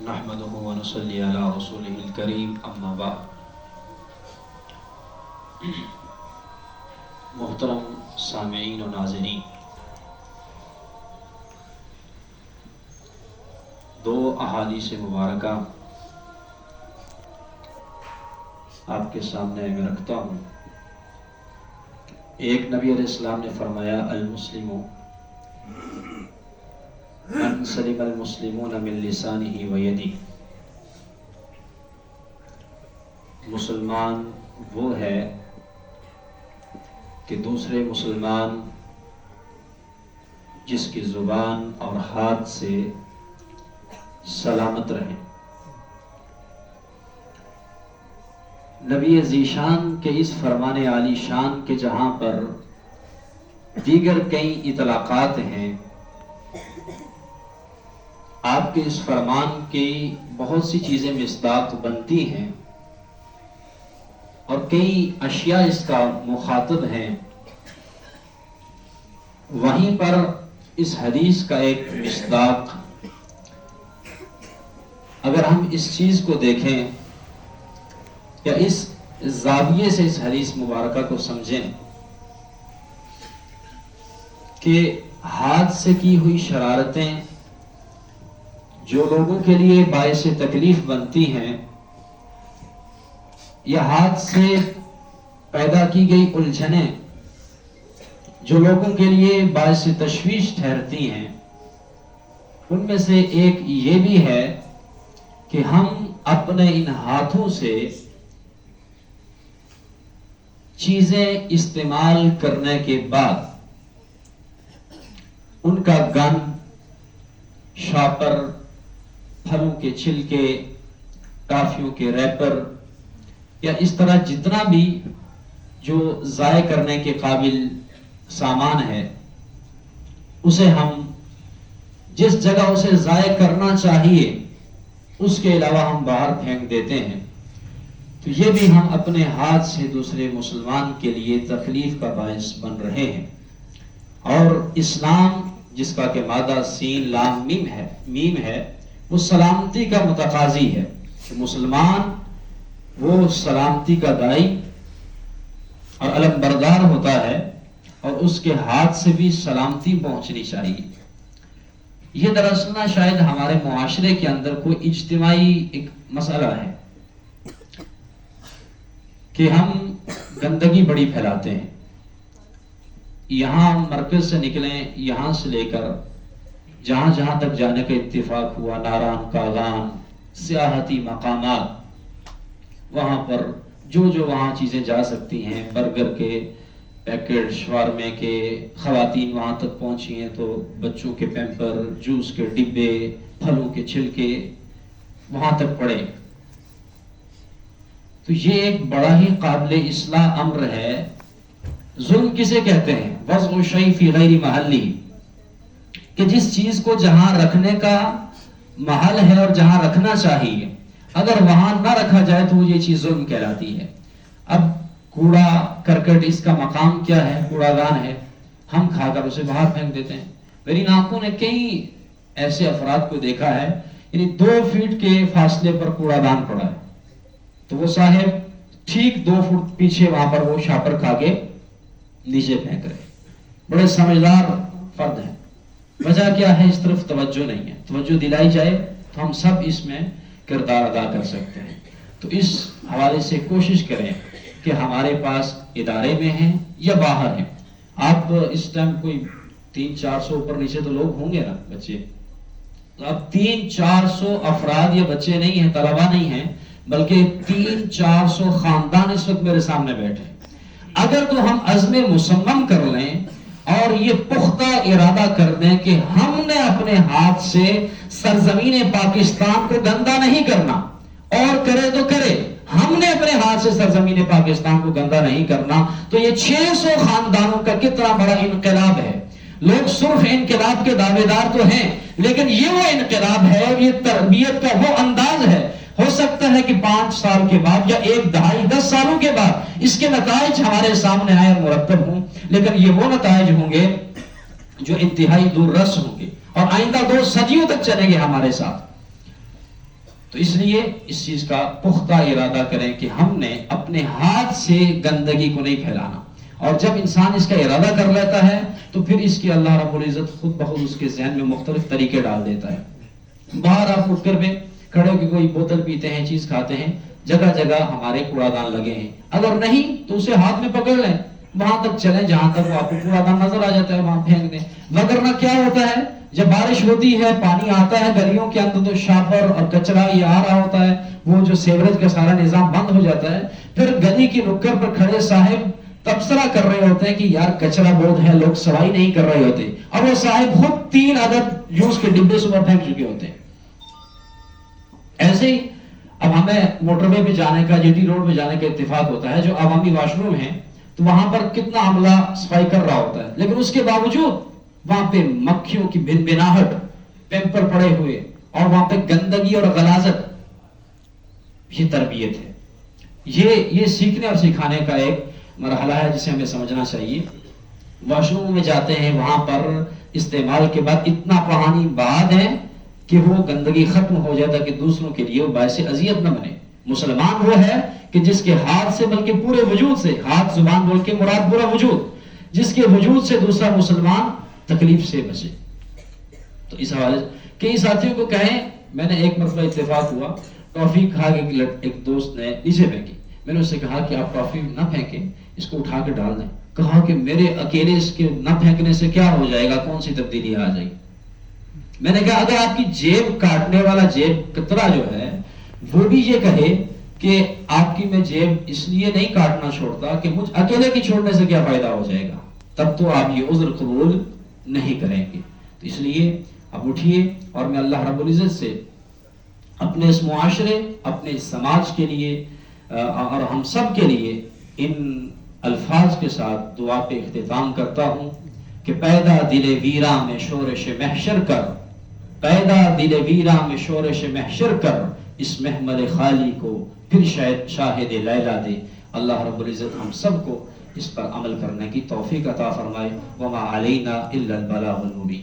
نحمده ونصلي على رسوله الكريم اما بعد۔ محترم سامعین و ناظرین، دو احادیث مبارکہ آپ کے سامنے میں رکھتا ہوں۔ ایک نبی علیہ السلام نے فرمایا المسلم من سلم المسلمون من لسانہ و یدہ، مسلمان وہ ہے کہ دوسرے مسلمان جس کی زبان اور ہاتھ سے سلامت رہے۔ نبی ذیشان کے اس فرمان عالی شان کے جہاں پر دیگر کئی اطلاقات ہیں، آپ کے اس فرمان کی بہت سی چیزیں مصداق بنتی ہیں اور کئی اشیاء اس کا مخاطب ہیں، وہیں پر اس حدیث کا ایک مصداق اگر ہم اس چیز کو دیکھیں یا اس زاویے سے اس حدیث مبارکہ کو سمجھیں کہ ہاتھ سے کی ہوئی شرارتیں جو لوگوں کے لیے باعث تکلیف بنتی ہیں یا ہاتھ سے پیدا کی گئی الجھنیں جو لوگوں کے لیے باعث تشویش ٹھہرتی ہیں، ان میں سے ایک یہ بھی ہے کہ ہم اپنے ان ہاتھوں سے چیزیں استعمال کرنے کے بعد ان کا گن، شاپر، پھلوں کے چھلکے، ٹافیوں کے ریپر یا اس طرح جتنا بھی جو ضائع کرنے کے قابل سامان ہے، اسے ہم جس جگہ اسے ضائع کرنا چاہیے اس کے علاوہ ہم باہر پھینک دیتے ہیں، تو یہ بھی ہم اپنے ہاتھ سے دوسرے مسلمان کے لیے تکلیف کا باعث بن رہے ہیں۔ اور اسلام جس کا کہ مادہ سین لام میم ہے وہ سلامتی کا متقاضی ہے کہ مسلمان وہ سلامتی کا داعی اور علم بردار ہوتا ہے اور اس کے ہاتھ سے بھی سلامتی پہنچنی چاہیے۔ یہ دراصل نہ شاید ہمارے معاشرے کے اندر کوئی اجتماعی ایک مسئلہ ہے کہ ہم گندگی بڑی پھیلاتے ہیں، یہاں مرکز سے نکلیں، یہاں سے لے کر جہاں جہاں تک جانے کا اتفاق ہوا، ناران، کاغان، سیاحتی مقامات، وہاں پر جو وہاں چیزیں جا سکتی ہیں، برگر کے پیکٹ، شوارمے کے، خواتین وہاں تک پہنچی ہیں تو بچوں کے پیمپر، جوس کے ڈبے، پھلوں کے چھلکے وہاں تک پڑے۔ تو یہ ایک بڑا ہی قابل اصلاح امر ہے۔ ظلم کسے کہتے ہیں؟ وضع الشیء فی غیر محلہ، کہ جس چیز کو جہاں رکھنے کا محل ہے اور جہاں رکھنا چاہیے اگر وہاں نہ رکھا جائے تو یہ چیز ظلم کہلاتی ہے۔ اب کوڑا کرکٹ اس کا مقام کیا ہے؟ کوڑا دان ہے، ہم کھا کر اسے باہر پھینک دیتے ہیں۔ میری آنکھوں نے کئی ایسے افراد کو دیکھا ہے، یعنی 2 فٹ کے فاصلے پر کوڑا دان پڑا ہے تو وہ صاحب ٹھیک 2 فٹ پیچھے وہاں پر وہ شاپر کھا کے نیچے پھینک رہے۔ بڑے سمجھدار فرد ہیں۔ وجہ کیا ہے؟ اس طرف توجہ نہیں ہے۔ توجہ دلائی جائے تو ہم سب اس میں کردار ادا کر سکتے ہیں۔ تو اس حوالے سے کوشش کریں کہ ہمارے پاس ادارے میں ہیں یا باہر ہیں، آپ اس ٹائم کوئی 300-400 اوپر نیچے تو لوگ ہوں گے نا بچے، تو اب 300-400 افراد یا بچے نہیں ہیں، طلبہ نہیں ہیں، بلکہ 300-400 خاندان اس وقت میرے سامنے بیٹھے۔ اگر تو ہم عزم مصمم کر لیں اور یہ پختہ ارادہ کر دیں کہ ہم نے اپنے ہاتھ سے سرزمین پاکستان کو گندا نہیں کرنا، اور کرے تو کرے، ہم نے اپنے ہاتھ سے سرزمین پاکستان کو گندا نہیں کرنا، تو یہ 600 خاندانوں کا کتنا بڑا انقلاب ہے۔ لوگ صرف انقلاب کے دعوے دار تو ہیں، لیکن یہ وہ انقلاب ہے اور یہ تربیت کا وہ انداز ہے۔ ہو سکتا ہے کہ 5 سال کے بعد یا 1 دہائی 10 سالوں کے بعد اس کے نتائج ہمارے سامنے آئے اور مرتب ہوں، لیکن یہ وہ نتائج ہوں گے جو انتہائی دور رس ہوں گے اور آئندہ 2 صدیوں تک چلیں گے ہمارے ساتھ۔ تو اس لیے اس چیز کا پختہ ارادہ کریں کہ ہم نے اپنے ہاتھ سے گندگی کو نہیں پھیلانا، اور جب انسان اس کا ارادہ کر لیتا ہے تو پھر اس کی اللہ رب العزت خود بخود اس کے ذہن میں مختلف طریقے ڈال دیتا ہے۔ باہر آپ اٹھ کر میں کھڑے ہو کے کوئی بوتل پیتے ہیں، چیز کھاتے ہیں، جگہ جگہ ہمارے کوڑا دان لگے ہیں، اگر نہیں تو اسے ہاتھ میں پکڑ لیں، وہاں تک چلیں جہاں تک وہ آپ کو کوڑا دان نظر آ جاتا ہے، وہاں پھینک دیں۔ وگرنہ کیا ہوتا ہے، جب بارش ہوتی ہے، پانی آتا ہے گلیوں کے اندر، تو شاپر اور کچرا یہ آ رہا ہوتا ہے، وہ جو سیوریج کا سارا نظام بند ہو جاتا ہے، پھر گلی کی نکڑ پر کھڑے صاحب تبصرہ کر رہے ہوتے ہیں کہ یار کچرا بہت ہے، لوگ صفائی نہیں کر رہے ہوتے، اور وہ صاحب خود 3 عدد جوس کے ڈبے صبح پھینک چکے ہوتے ہیں۔ ایسے ہی اب ہمیں موٹر وے پہ جانے کا، جی ٹی روڈ پہ جانے کا اتفاق ہوتا ہے، جو عوامی واش روم ہے تو وہاں پر کتنا عملہ صفائی کر رہا ہوتا ہے، لیکن اس کے باوجود وہاں پہ مکھیوں کی بنبناہٹ، پیمپر پڑے ہوئے، اور وہاں پہ گندگی اور غلاظت۔ یہ تربیت ہے، یہ سیکھنے اور سکھانے کا ایک مرحلہ ہے جسے ہمیں سمجھنا چاہیے۔ واش روم میں جاتے ہیں، وہاں پر استعمال کے بعد اتنا پانی بعد ہے کہ وہ گندگی ختم ہو جائے تاکہ دوسروں کے لیے وہ باعث اذیت نہ بنے۔ مسلمان وہ ہے کہ جس کے ہاتھ سے بلکہ پورے وجود سے، ہاتھ زبان بول کے مراد پورا وجود، جس کے وجود سے دوسرا مسلمان تکلیف سے بچے۔ تو اس حوالے سے کئی ساتھیوں کو کہیں، میں نے ایک مرتبہ اتفاق ہوا، ٹافی کھا کے ایک دوست نے نیچے پھینکی، میں نے اس سے کہا کہ آپ ٹافی نہ پھینکیں، اس کو اٹھا کے ڈال دیں۔ کہا کہ میرے اکیلے اس کے نہ پھینکنے سے کیا ہو جائے گا، کون سی تبدیلی آ جائے گی۔ میں نے کہا اگر آپ کی جیب کاٹنے والا جیب کترا جو ہے وہ بھی یہ کہے کہ آپ کی میں جیب اس لیے نہیں کاٹنا چھوڑتا کہ مجھ اکیلے کی چھوڑنے سے کیا فائدہ ہو جائے گا، تب تو آپ یہ عذر قبول نہیں کریں گے۔ تو اس لیے اب اٹھیے، اور میں اللہ رب العزت سے اپنے اس معاشرے، اپنے اس سماج کے لیے اور ہم سب کے لیے ان الفاظ کے ساتھ دعا پہ اختتام کرتا ہوں کہ پیدا دل ویراں میں شورش محشر کر، پیدا دل ویراں میں شورش محشر کر، اس محمل خالی کو پھر شاید شاہد لیلا دے۔ اللہ رب العزت ہم سب کو اس پر عمل کرنے کی توفیق عطا فرمائے۔ وما علینا الا البلاغ المبین۔